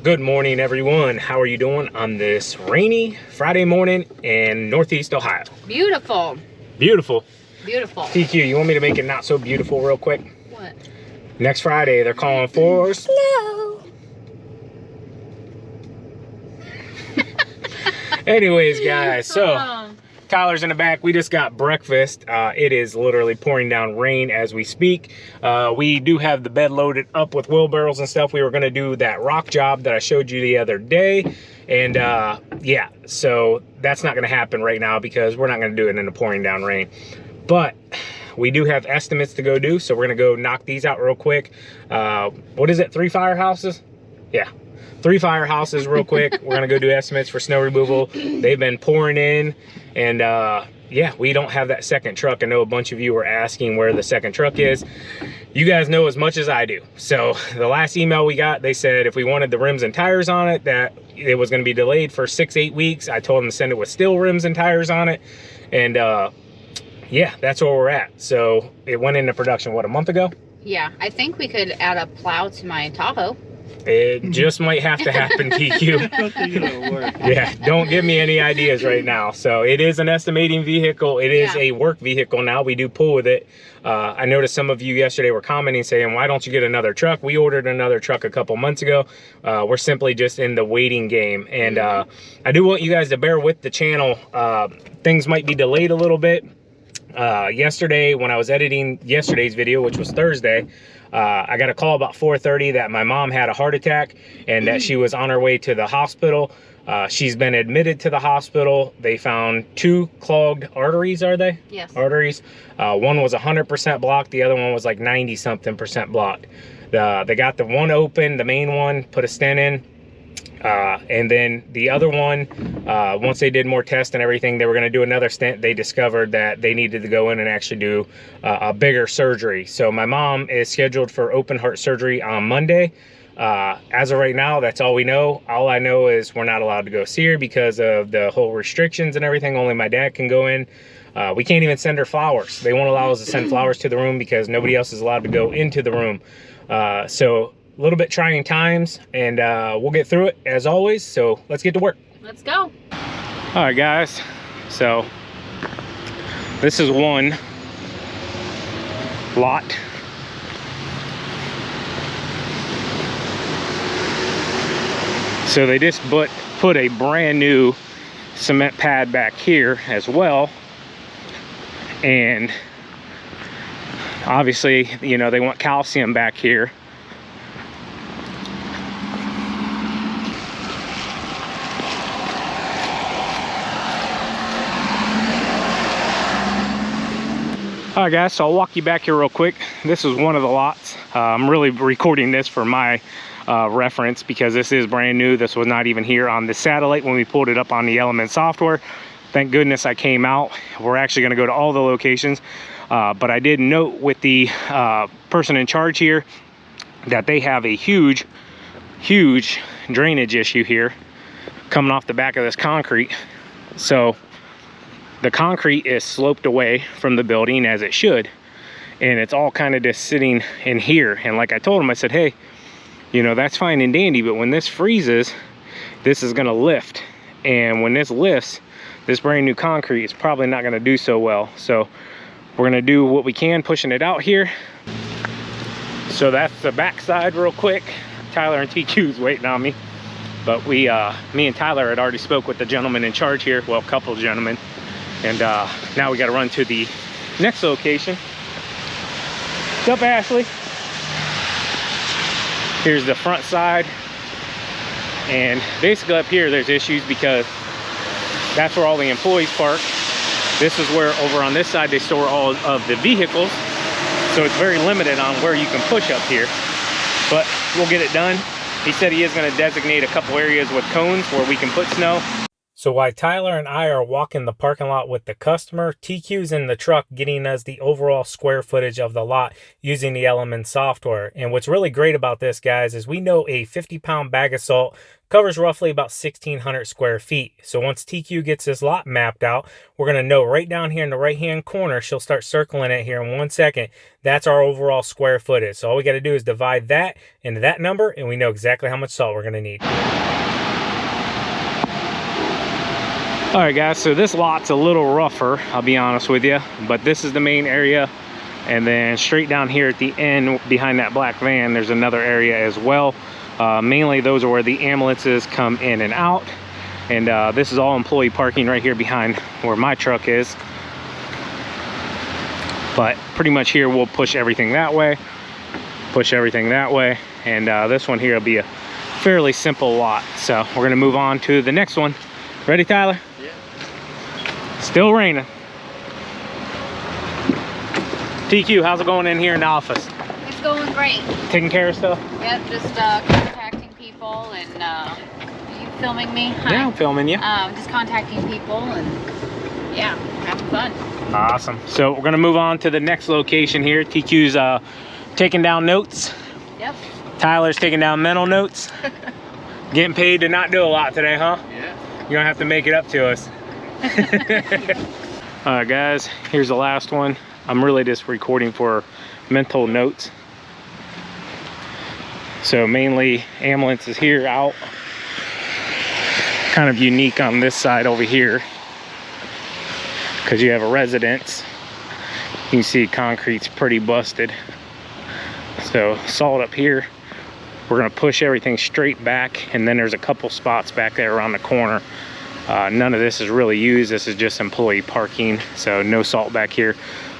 Good morning, everyone. How are you doing on this rainy Friday morning in Northeast Ohio? Beautiful. Beautiful. Beautiful. TQ, you want me to make it not so beautiful real quick? What? Next Friday, they're calling for snow. Anyways, guys, so Tyler's in the back. We just got breakfast. It is literally pouring down rain as we speak. We do have the bed loaded up with wheelbarrows and stuff. We were going to do that rock job that I showed you the other day. And yeah, so that's not going to happen right now because we're not going to do it in the pouring down rain. But we do have estimates to go do. So we're going to go knock these out real quick. What is it? 3 firehouses? Yeah. 3 firehouses real quick. We're gonna go do estimates for snow removal. They've been pouring in, and yeah, we don't have that second truck. I know a bunch of you were asking where the second truck is. You guys know as much as I do. So the last email we got, they said if we wanted the rims and tires on it, that it was gonna be delayed for 6-8 weeks. I told them to send it with steel rims and tires on it, and yeah, that's where we're at. So it went into production, what, a month ago? Yeah, I think we could add a plow to my Tahoe. It just might have to happen, TQ. I don't think it'll work. Yeah, don't give me any ideas right now. So it is an estimating vehicle. It is a work vehicle now. We do pull with it. I noticed some of you yesterday were commenting saying, why don't you get another truck? We ordered another truck a couple months ago. We're simply just in the waiting game. And I do want you guys to bear with the channel. Things might be delayed a little bit. Yesterday, when I was editing yesterday's video, which was Thursday, I got a call about 4:30 that my mom had a heart attack and that she was on her way to the hospital. She's been admitted to the hospital. They found 2 clogged arteries, are they? Yes. Arteries. One was 100% blocked. The other one was like 90-something% blocked. They got the one open, the main one, put a stent in. And then the other one, once they did more tests and everything, they were going to do another stent. They discovered that they needed to go in and actually do a bigger surgery. So my mom is scheduled for open heart surgery on Monday. As of right now, that's all we know. All I know is we're not allowed to go see her because of the whole restrictions and everything. Only my dad can go in. We can't even send her flowers. They won't allow us to send flowers to the room because nobody else is allowed to go into the room. So a little bit trying times, and we'll get through it as always. So let's get to work. Let's go. All right, guys. So this is one lot. So they just put a brand new cement pad back here as well. And obviously, you know, they want calcium back here. All right, guys, so I'll walk you back here real quick. This is one of the lots. I'm really recording this for my reference because this is brand new. This was not even here on the satellite when we pulled it up on the Element software. Thank goodness I came out. We're actually going to go to all the locations. But I did note with the person in charge here that they have a huge drainage issue here coming off the back of this concrete. So the concrete is sloped away from the building as it should, and it's all kind of just sitting in here. And like I told him, I said, hey, you know, that's fine and dandy, but when this freezes, this is going to lift, and when this lifts, this brand new concrete is probably not going to do so well. So we're going to do what we can pushing it out here. So that's the back side real quick. Tyler and TQ's waiting on me, but me and Tyler had already spoke with the gentleman in charge here, well, a couple of gentlemen. And now we got to run to the next location. What's up, Ashley? Here's the front side. And basically up here, there's issues because that's where all the employees park. This is where, over on this side, they store all of the vehicles. So it's very limited on where you can push up here. But we'll get it done. He said he is going to designate a couple areas with cones where we can put snow. So while Tyler and I are walking the parking lot with the customer, TQ's in the truck getting us the overall square footage of the lot using the Element software. And what's really great about this, guys, is we know a 50-pound bag of salt covers roughly about 1,600 square feet. So once TQ gets this lot mapped out, we're going to know right down here in the right-hand corner, she'll start circling it here in 1 second. That's our overall square footage. So all we got to do is divide that into that number, and we know exactly how much salt we're going to need. All right, guys, so this lot's a little rougher, I'll be honest with you, but this is the main area, and then straight down here at the end behind that black van, there's another area as well. Mainly those are where the ambulances come in and out, and this is all employee parking right here behind where my truck is. But pretty much here we'll push everything that way, and this one here will be a fairly simple lot. So we're gonna move on to the next one. Ready, Tyler? Yeah. Still raining. TQ, how's it going in here in the office? It's going great. Taking care of stuff? Yep, just contacting people and are you filming me? Hi. Yeah, I'm filming you. Just contacting people and yeah, having fun. Awesome. So we're gonna move on to the next location here. TQ's taking down notes. Yep. Tyler's taking down mental notes. Getting paid to not do a lot today, huh? Yeah. You're gonna have to make it up to us. All right, guys, here's the last one. I'm really just recording for mental notes. So mainly ambulance is here out. Kind of unique on this side over here because you have a residence. You can see concrete's pretty busted. So salt up here. We're gonna push everything straight back, and then there's a couple spots back there around the corner. None of this is really used. This is just employee parking. So no salt back here,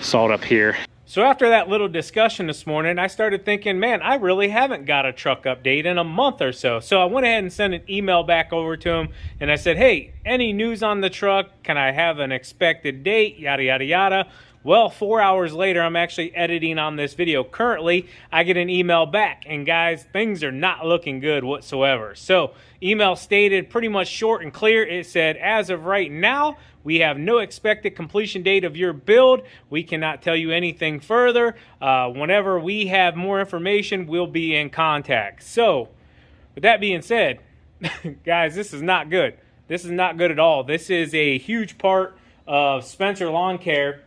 salt up here. So after that little discussion this morning, I started thinking, man, I really haven't got a truck update in a month or so. So I went ahead and sent an email back over to him, and I said, hey, any news on the truck? Can I have an expected date? Yada, yada, yada. Well, 4 hours later, I'm actually editing on this video. Currently, I get an email back, and guys, things are not looking good whatsoever. So, email stated pretty much short and clear. It said, as of right now, we have no expected completion date of your build. We cannot tell you anything further. Whenever we have more information, we'll be in contact. So, with that being said, guys, this is not good. This is not good at all. This is a huge part of Spencer Lawn Care.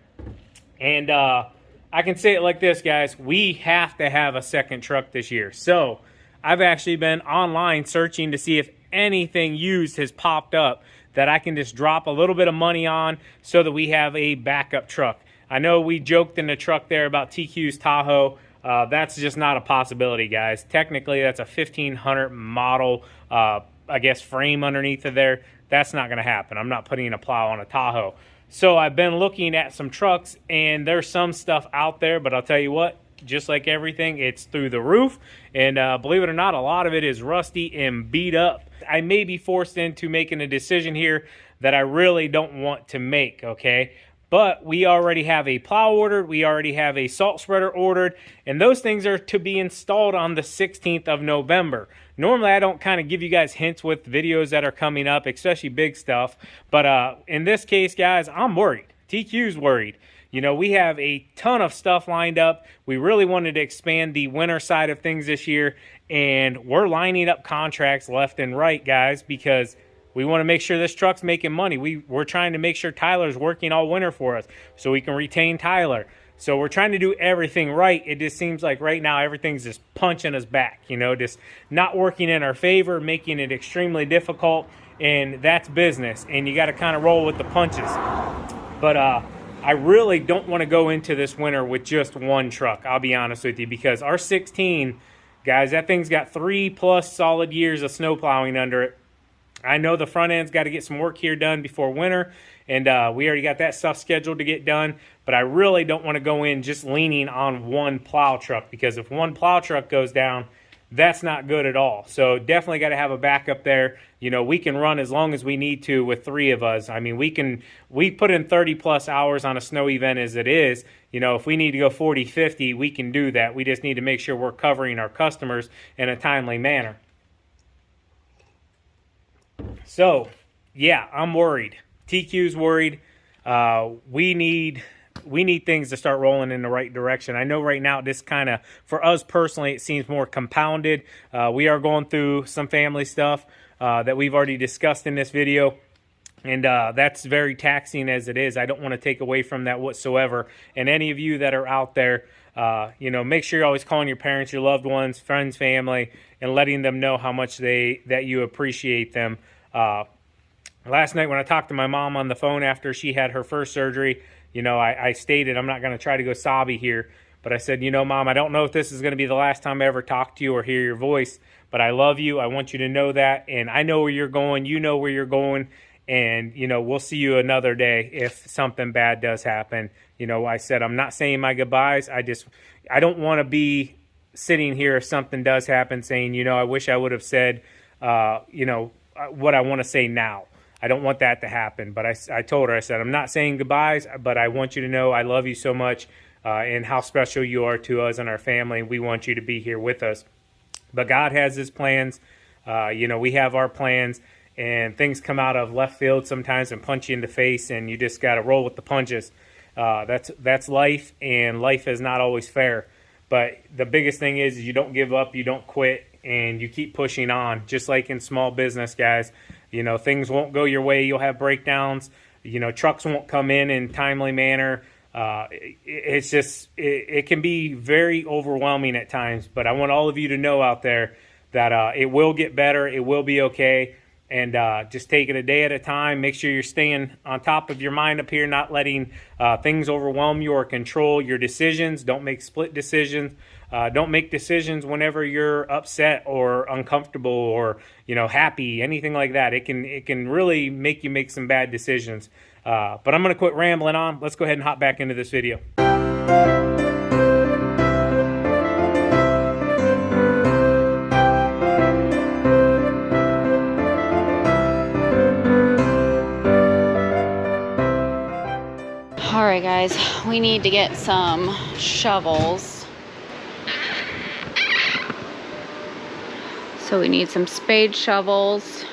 And I can say it like this, guys. We have to have a second truck this year. So I've actually been online searching to see if anything used has popped up that I can just drop a little bit of money on so that we have a backup truck. I know we joked in the truck there about TQ's Tahoe. That's just not a possibility, guys. Technically, that's a 1500 model, I guess, frame underneath of there. That's not going to happen. I'm not putting a plow on a Tahoe. So I've been looking at some trucks, and there's some stuff out there, but I'll tell you what, just like everything, it's through the roof. And believe it or not, a lot of it is rusty and beat up. I may be forced into making a decision here that I really don't want to make, okay? But we already have a plow ordered. We already have a salt spreader ordered. And those things are to be installed on the 16th of November. Normally, I don't kind of give you guys hints with videos that are coming up, especially big stuff. But in this case, guys, I'm worried. TQ's worried. You know, we have a ton of stuff lined up. We really wanted to expand the winter side of things this year. And we're lining up contracts left and right, guys, because we want to make sure this truck's making money. We're trying to make sure Tyler's working all winter for us so we can retain Tyler. So we're trying to do everything right. It just seems like right now everything's just punching us back, you know, just not working in our favor, making it extremely difficult, and that's business, and you got to kind of roll with the punches. But I really don't want to go into this winter with just one truck, I'll be honest with you, because our 16, guys, that thing's got 3+ solid years of snow plowing under it. I know the front end's got to get some work here done before winter, and we already got that stuff scheduled to get done, but I really don't want to go in just leaning on one plow truck, because if one plow truck goes down, that's not good at all. So definitely got to have a backup there. You know, we can run as long as we need to with 3 of us. I mean, we put in 30+ hours on a snow event as it is. You know, if we need to go 40, 50, we can do that. We just need to make sure we're covering our customers in a timely manner. So yeah, I'm worried. TQ's worried. We need things to start rolling in the right direction. I know right now this kind of, for us personally, it seems more compounded. We are going through some family stuff that we've already discussed in this video. And that's very taxing as it is. I don't want to take away from that whatsoever. And any of you that are out there, you know, make sure you're always calling your parents, your loved ones, friends, family, and letting them know how much that you appreciate them. Last night when I talked to my mom on the phone after she had her first surgery, you know, I stated, I'm not going to try to go sobby here, but I said, you know, Mom, I don't know if this is going to be the last time I ever talk to you or hear your voice, but I love you. I want you to know that, and I know where you're going. You know where you're going. And, you know, we'll see you another day if something bad does happen. You know, I said, I'm not saying my goodbyes. I don't want to be sitting here if something does happen saying, you know, I wish I would have said, you know, what I want to say now. I don't want that to happen. But I told her, I said, I'm not saying goodbyes, but I want you to know I love you so much and how special you are to us and our family. We want you to be here with us. But God has his plans. You know, we have our plans. And things come out of left field sometimes and punch you in the face, and you just got to roll with the punches. That's life, and life is not always fair. But the biggest thing is you don't give up, you don't quit, and you keep pushing on. Just like in small business, guys, you know, things won't go your way. You'll have breakdowns. You know, trucks won't come in timely manner. It's just, it can be very overwhelming at times. But I want all of you to know out there that it will get better. It will be okay. And just take it a day at a time. Make sure you're staying on top of your mind up here, not letting things overwhelm you or control your decisions. Don't make split decisions. Don't make decisions whenever you're upset or uncomfortable or, you know, happy, anything like that. It can really make you make some bad decisions. But I'm going to quit rambling on. Let's go ahead and hop back into this video. Alright guys, we need to get some shovels. So we need some spade shovels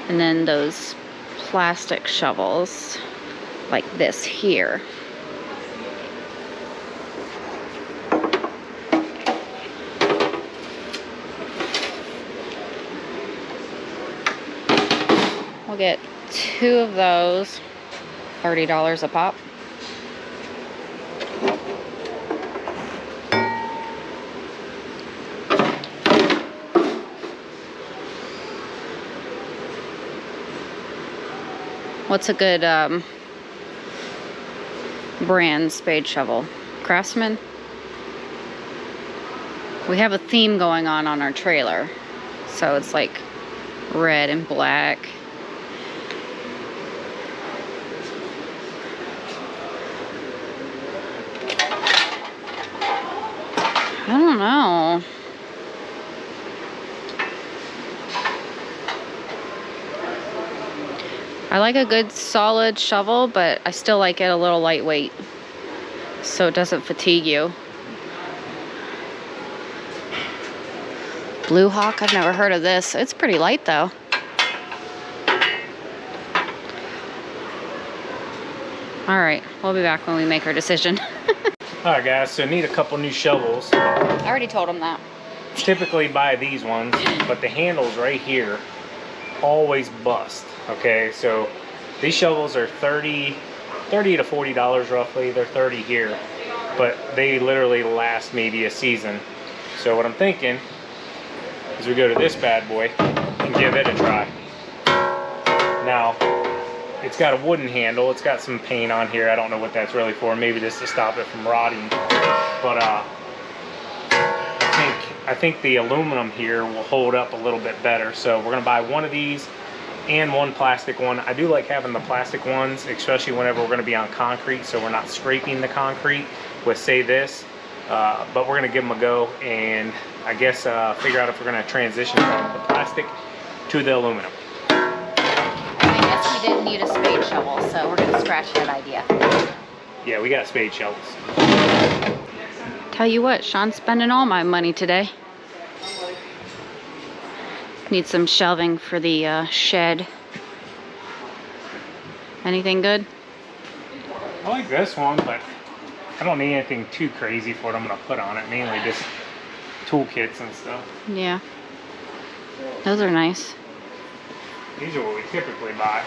and then those plastic shovels like this here. We'll get 2 of those. $30 a pop. What's a good brand spade shovel? Craftsman? We have a theme going on our trailer. So it's like red and black. I don't know. I like a good solid shovel, but I still like it a little lightweight so it doesn't fatigue you. Blue Hawk, I've never heard of this. It's pretty light though. All right, we'll be back when we make our decision. Alright guys, so need a couple new shovels. I already told them that. Typically buy these ones, but the handles right here always bust. Okay, so these shovels are $30 to $40 roughly. They're 30 here, but they literally last maybe a season. So what I'm thinking is we go to this bad boy and give it a try. Now, it's got a wooden handle. It's got some paint on here. I don't know what that's really for. Maybe just to stop it from rotting. But I think the aluminum here will hold up a little bit better. So we're gonna buy one of these and one plastic one. I do like having the plastic ones, especially whenever we're gonna be on concrete, so we're not scraping the concrete with, say, this. But we're gonna give them a go and I guess figure out if we're gonna transition from the plastic to the aluminum. We didn't need a spade shovel, so we're gonna scratch that idea. Yeah, we got spade shovels. Tell you what, Sean's spending all my money today. Need some shelving for the shed. Anything good? I like this one, but I don't need anything too crazy for what I'm gonna put on it. Mainly just toolkits and stuff. Yeah. Those are nice. These are what we typically buy.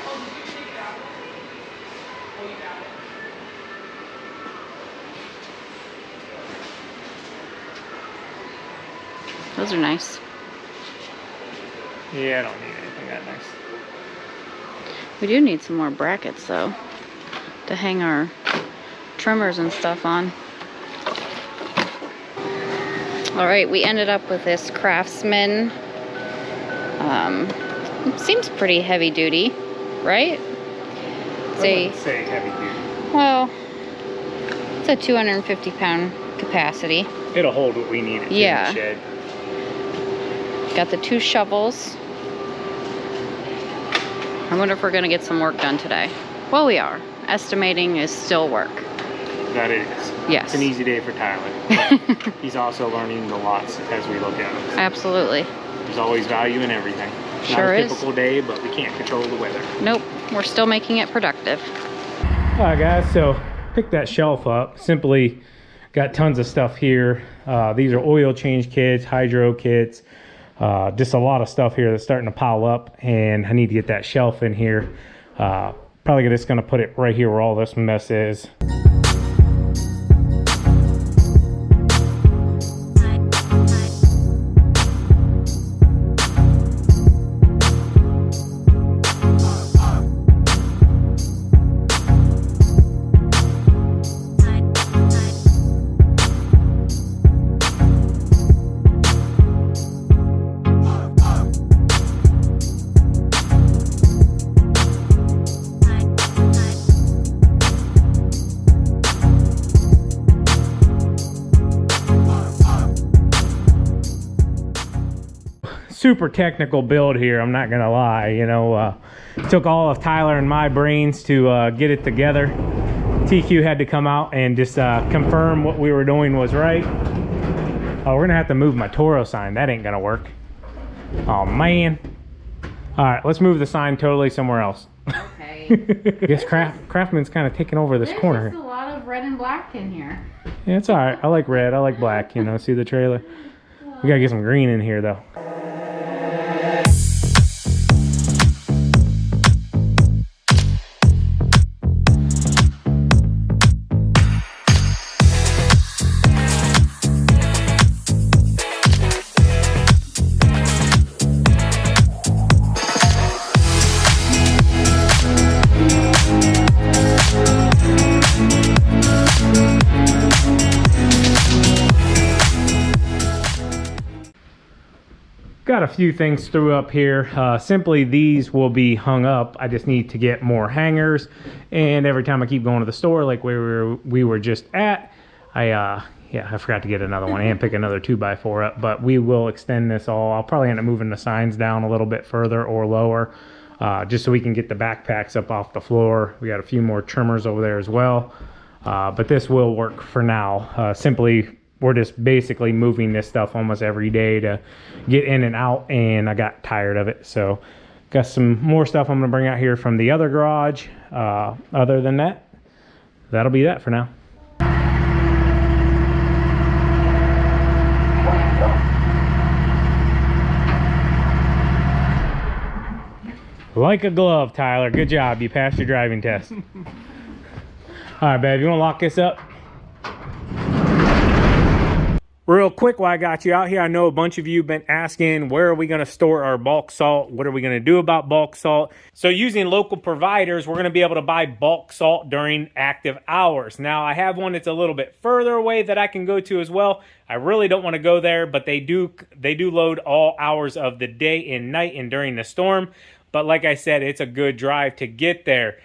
Those are nice. Yeah, I don't need anything that nice. We do need some more brackets though, to hang our trimmers and stuff on. All right, we ended up with this Craftsman. It seems pretty heavy duty, right? I wouldn't say heavy duty. Well, it's a 250-pound capacity. It'll hold what we need it to in the shed. Got the 2 shovels. I wonder if we're gonna get some work done today. Well, we are. Estimating is still work. That is. Yes. It's an easy day for Tyler. He's also learning the lots as we look at them. Absolutely. There's always value in everything. Sure Not a is. typical day, but we can't control the weather. Nope, we're still making it productive. All right, guys, so pick that shelf up. Simply got tons of stuff here. These are oil change kits, hydro kits, just a lot of stuff here that's starting to pile up, and I need to get that shelf in here. Probably just gonna put it right here where all this mess is. Super technical build here, I'm not gonna lie. You know, took all of Tyler and my brains to get it together. TQ had to come out and just confirm what we were doing was right. Oh, we're gonna have to move my Toro sign. That ain't gonna work. Oh man. All right, let's move the sign totally somewhere else. Okay. I guess Craftman's kind of taking over this corner. There's just a lot of red and black in here. Yeah, it's all right. I like red, I like black, you know, see the trailer? We gotta get some green in here though. Got a few things threw up here. Simply these will be hung up. I just need to get more hangers, and every time I keep going to the store like we were just at, I forgot to get another one and pick another 2x4 up, but we will extend this all. I'll probably end up moving the signs down a little bit further or lower, just so we can get the backpacks up off the floor. We got a few more trimmers over there as well, but this will work for now. Simply we're just basically moving this stuff almost every day to get in and out, and I got tired of it. So got some more stuff I'm gonna bring out here from the other garage. Other than that, that'll be that for now. Like a glove, Tyler. Good job. You passed your driving test. All right, babe, you wanna lock this up? Real quick while I got you out here, I know a bunch of you have been asking, where are we going to store our bulk salt? What are we going to do about bulk salt? So using local providers, we're going to be able to buy bulk salt during active hours. Now, I have one that's a little bit further away that I can go to as well. I really don't want to go there, but they do load all hours of the day and night and during the storm. But like I said, it's a good drive to get there.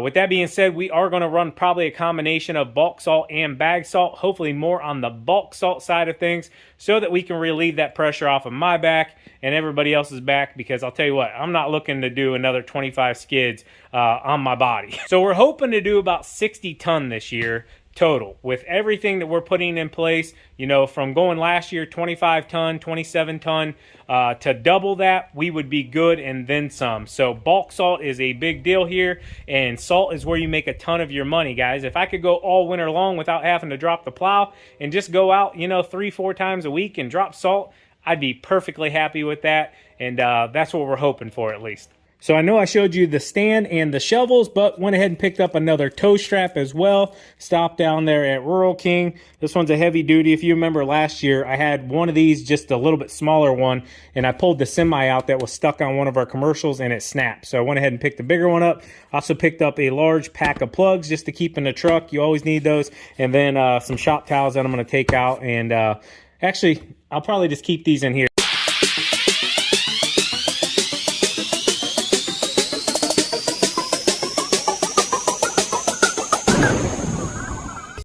With that being said, we are going to run probably a combination of bulk salt and bag salt, hopefully more on the bulk salt side of things, so that we can relieve that pressure off of my back and everybody else's back, because I'll tell you what, I'm not looking to do another 25 skids on my body. So we're hoping to do about 60 ton this year. total. With everything that we're putting in place, you know, from going last year 25 ton, 27 ton, to double that, we would be good and then some. So bulk salt is a big deal here, and salt is where you make a ton of your money, guys. If I could go all winter long without having to drop the plow and just go out, you know, 3-4 times a week and drop salt, I'd be perfectly happy with that, and that's what we're hoping for at least. So I know I showed you the stand and the shovels, but went ahead and picked up another tow strap as well. Stopped down there at Rural King. This one's a heavy duty. If you remember last year, I had one of these, just a little bit smaller one, and I pulled the semi out that was stuck on one of our commercials and it snapped. So I went ahead and picked the bigger one up. Also picked up a large pack of plugs just to keep in the truck. You always need those. And then some shop towels that I'm going to take out. And actually, I'll probably just keep these in here.